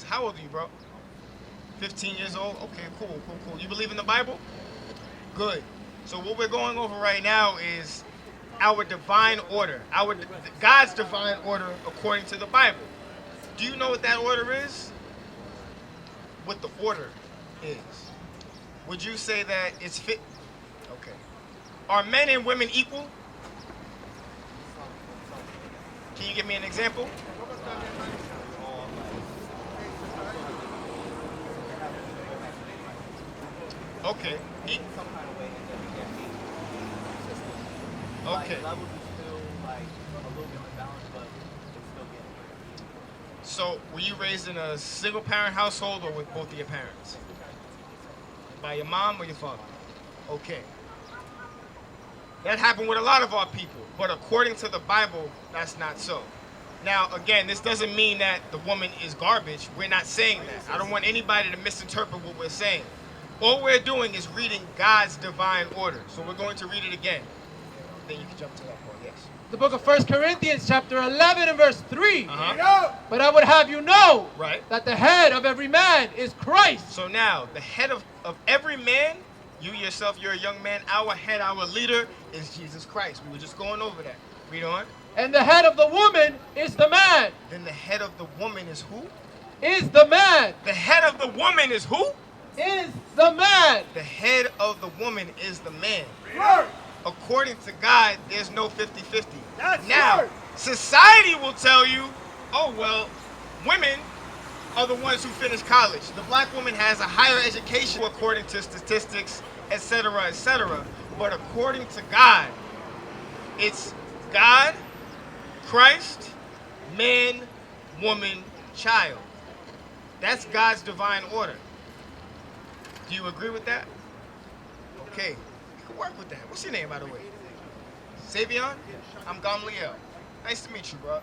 How old are you, bro? 15 years old? Okay, cool. You believe in the Bible? Good. So what we're going over right now is our divine order, God's divine order according to the Bible. Do you know what that order is? What the order is? Would you say that it's fit? Okay. Are men and women equal? Can you give me an example? Okay. Okay. So, were you raised in a single-parent household or with both of your parents? By your mom or your father? Okay. That happened with a lot of our people, but according to the Bible, that's not so. Now, again, this doesn't mean that the woman is garbage. We're not saying that. I don't want anybody to misinterpret what we're saying. All we're doing is reading God's divine order. So we're going to read it again. Then you can jump to that part, yes. The book of 1 Corinthians chapter 11 and verse 3. But I would have you know that the head of every man is Christ. So now, the head of every man, you yourself, you're a young man, our head, our leader is Jesus Christ. We were just going over that. Read on. And the head of the woman is the man. Then the head of the woman is who? Is the man. The head of the woman is who? Is the man. The head of the woman is the man. Right. According to God, there's no 50-50. Now, society will tell you, oh, well, women are the ones who finish college. The black woman has a higher education according to statistics, etc., etc. But according to God, it's God, Christ, man, woman, child. That's God's divine order. Do you agree with that? Okay. You can work with that. What's your name, by the way? Savion? I'm Gamliel. Nice to meet you, bro.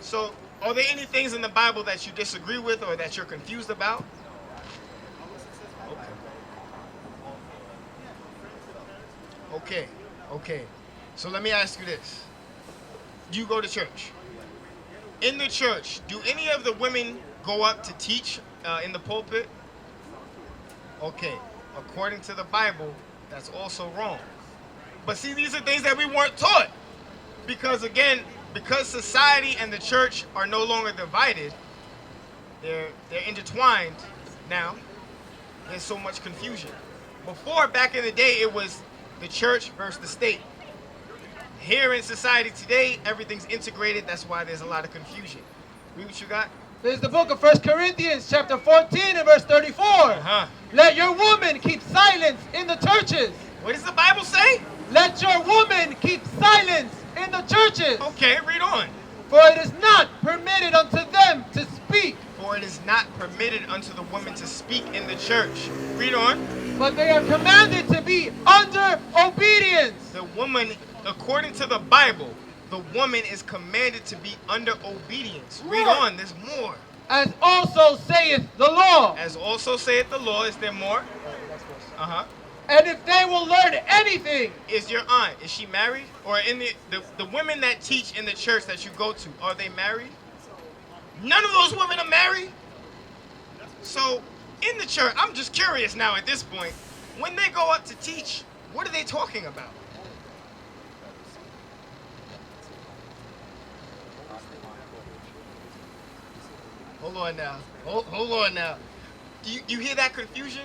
So, are there any things in the Bible that you disagree with or that you're confused about? Okay. So let me ask you this. Do you go to church? In the church, do any of the women go up to teach in the pulpit? Okay. According to the Bible, that's also wrong. But see, these are things that we weren't taught. Because again, because society and the church are no longer divided, they're intertwined now. There's so much confusion. Before, back in the day, it was the church versus the state. Here in society today, everything's integrated. That's why there's a lot of confusion. Read what you got. There's the book of 1 Corinthians chapter 14 and verse 34. Let your woman keep silence in the churches. What does the Bible say? Let your woman keep silence in the churches. Okay, read on. For it is not permitted unto them to speak. For it is not permitted unto the woman to speak in the church. Read on. But they are commanded to be under obedience. The woman, according to the Bible, the woman is commanded to be under obedience. Read on, there's more. As also saith the law. As also saith the law, is there more? And if they will learn anything. Is your aunt, is she married? Or in the women that teach in the church that you go to, are they married? None of those women are married? So, in the church, I'm just curious now at this point, when they go up to teach, what are they talking about? Hold on now. Hold on now. Do you hear that confusion?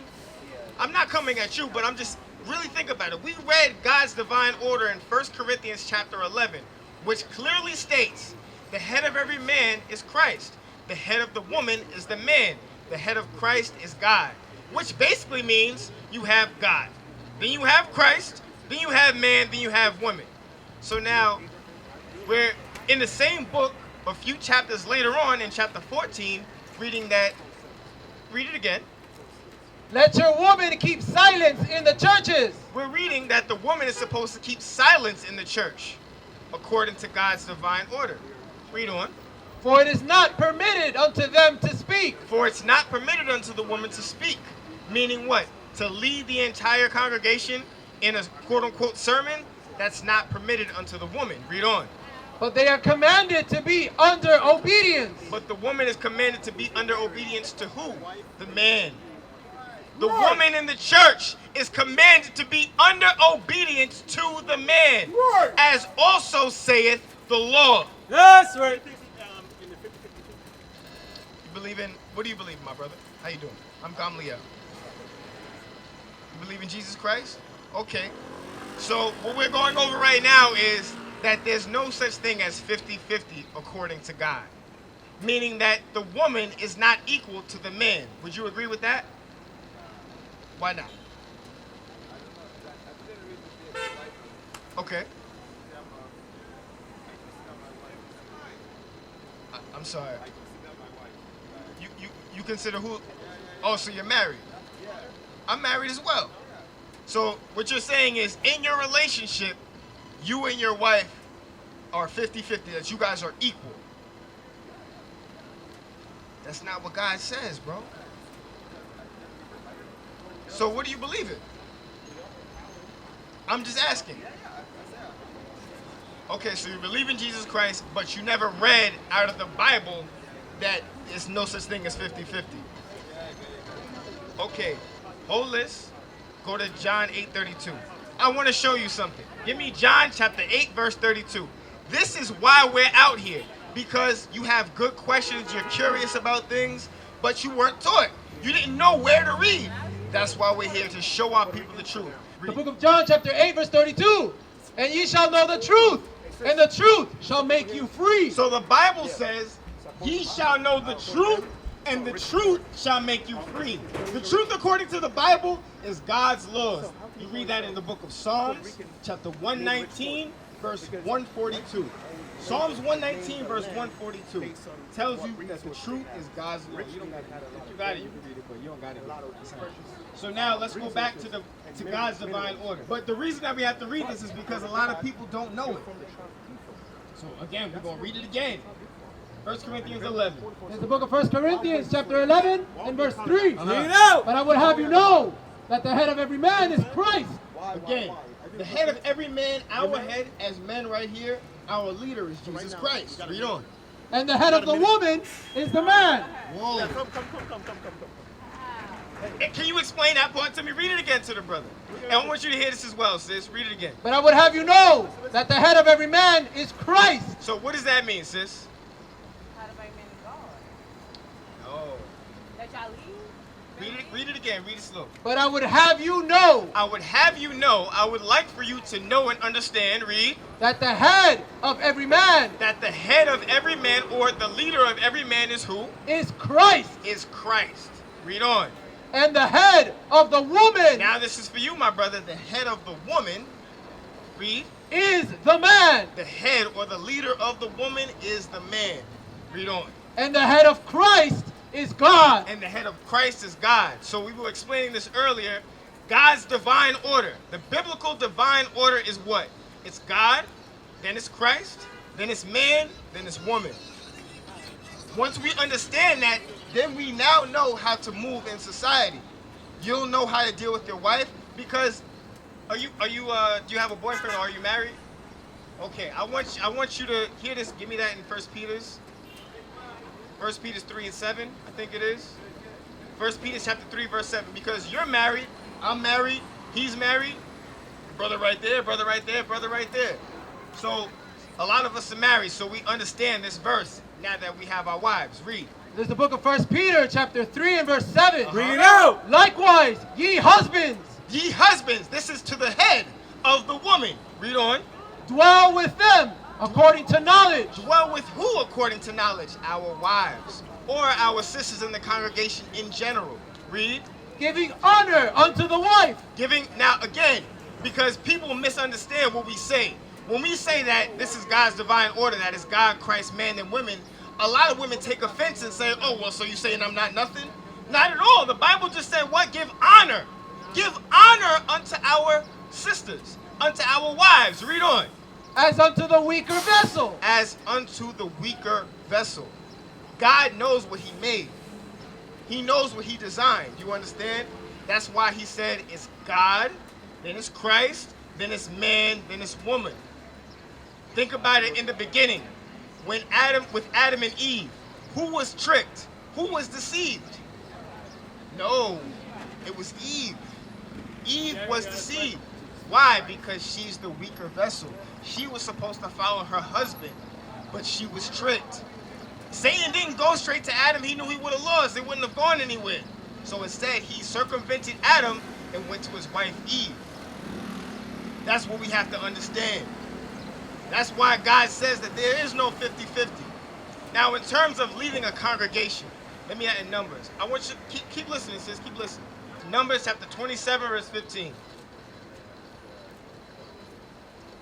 I'm not coming at you, but I'm just really think about it. We read God's divine order in 1 Corinthians chapter 11, which clearly states the head of every man is Christ. The head of the woman is the man. The head of Christ is God, which basically means you have God. Then you have Christ. Then you have man. Then you have woman. So now we're in the same book a few chapters later on in chapter 14, reading that. Read it again. Let your woman keep silence in the churches. We're reading that the woman is supposed to keep silence in the church, according to God's divine order. Read on. For it is not permitted unto them to speak. For it's not permitted unto the woman to speak. Meaning what? To lead the entire congregation in a quote-unquote sermon? That's not permitted unto the woman. Read on. But they are commanded to be under obedience. But the woman is commanded to be under obedience to who? The man. The woman in the church is commanded to be under obedience to the man, as also saith the law. That's right. You believe in, what do you believe in, my brother? How you doing? I'm Gamliel. You believe in Jesus Christ? Okay. So what we're going over right now is that there's no such thing as 50-50 according to God. Meaning that the woman is not equal to the man. Would you agree with that? Why not? Okay. I'm sorry. You consider who? Oh, so you're married? I'm married as well. So what you're saying is, in your relationship, you and your wife are 50-50, that you guys are equal. That's not what God says, bro. So what do you believe in? I'm just asking. Okay, so you believe in Jesus Christ, but you never read out of the Bible that there's no such thing as 50-50. Okay, hold this. Go to John 8:32. I want to show you something. Give me John chapter 8, verse 32. This is why we're out here. Because you have good questions, you're curious about things, but you weren't taught. You didn't know where to read. That's why we're here, to show our people the truth. Read. The book of John chapter 8, verse 32. And ye shall know the truth, and the truth shall make you free. So the Bible says, ye shall know the truth, and the truth shall make you free. The truth according to the Bible is God's laws. You read that in the book of Psalms, chapter 119, verse 142. Psalms 119, verse 142 tells you that the truth is God's law. You don't got it. If you got it, you can read it, but you don't got it. So now let's go back to God's divine order. But the reason that we have to read this is because a lot of people don't know it. So again, we're going to read it again. 1 Corinthians 11. It's the book of 1 Corinthians chapter 11 and verse 3. Read it out. But I would have you know that the head of every man is Christ. Again, the head of every man, our head as men right here, our leader is Jesus Christ. Read on. And the head of the woman is the man. Whoa. Come. Can you explain that part to me? Read it again to the brother. And I want you to hear this as well, sis. Read it again. But I would have you know that the head of every man is Christ. So what does that mean, sis? Head of every man is God. Oh. That y'all leave? Read it again. Read it slow. But I would have you know. I would have you know, I would like for you to know and understand, read. That the head of every man. That the head of every man, or the leader of every man, is who? Is Christ. Is Christ. Read on. And the head of the woman. Now this is for you, my brother. The head of the woman, read. Is the man. The head or the leader of the woman is the man. Read on. And the head of Christ is God. And the head of Christ is God. So we were explaining this earlier. God's divine order. The biblical divine order is what? It's God, then it's Christ, then it's man, then it's woman. Once we understand that, then we now know how to move in society. You'll know how to deal with your wife, because do you have a boyfriend, or are you married? Okay, I want you to hear this. Give me that in 1 Peter's. 1 Peter 3 and 7, I think it is. 1 Peter chapter 3, verse 7. Because you're married, I'm married, he's married. Brother right there, brother right there, brother right there. So a lot of us are married, so we understand this verse now that we have our wives. Read. There's the book of 1 Peter chapter 3 and verse 7. Read it out. Likewise, ye husbands. Ye husbands, this is to the head of the woman. Read on. Dwell with them according to knowledge. Dwell with who according to knowledge? Our wives, or our sisters in the congregation in general. Read. Giving honor unto the wife. Now again, because people misunderstand what we say. When we say that this is God's divine order, that is God, Christ, man, and women, a lot of women take offense and say, oh, well, so you saying I'm not nothing? Not at all. The Bible just said what? Give honor. Give honor unto our sisters, unto our wives. Read on. As unto the weaker vessel. As unto the weaker vessel. God knows what he made. He knows what he designed. You understand? That's why he said it's God, then it's Christ, then it's man, then it's woman. Think about it in the beginning. With Adam and Eve, who was tricked? Who was deceived? No, it was Eve. Eve was deceived. Why? Because she's the weaker vessel. She was supposed to follow her husband, but she was tricked. Satan didn't go straight to Adam. He knew he would have lost. It wouldn't have gone anywhere. So instead, he circumvented Adam and went to his wife Eve. That's what we have to understand. That's why God says that there is no 50-50. Now, in terms of leading a congregation, let me add in Numbers. I want you to keep listening, sis. Keep listening. Numbers chapter 27, verse 15.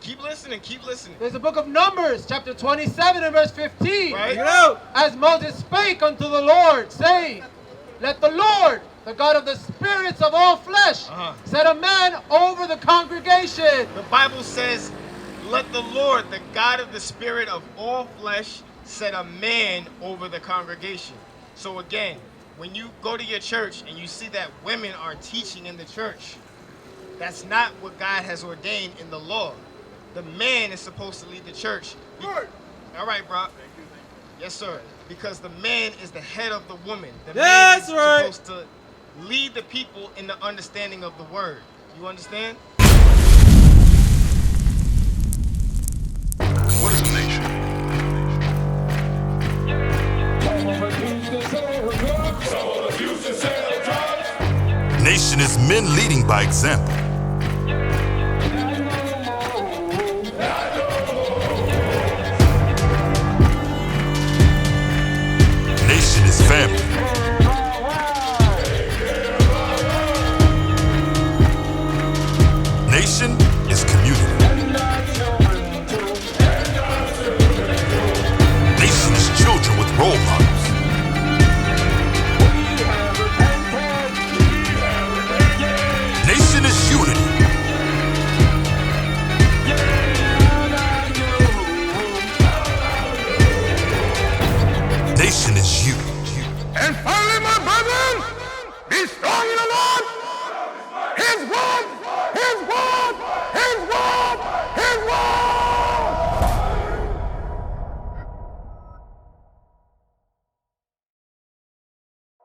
Keep listening, keep listening. There's the book of Numbers, chapter 27 and verse 15. Right. As Moses spake unto the Lord, saying, let the Lord, the God of the spirits of all flesh, set a man over the congregation. The Bible says, let the Lord, the God of the spirit of all flesh, set a man over the congregation. So again, when you go to your church and you see that women are teaching in the church, that's not what God has ordained in the law. The man is supposed to lead the church. All right, bro. Yes, sir. Because the man is the head of the woman. The man is supposed to lead the people in the understanding of the word. You understand? What is a nation? Nation is men leading by example. Nation is family. Nation is community. Nation is children with role models. Nation is unity. Nation is you. And finally, my brethren, be strong.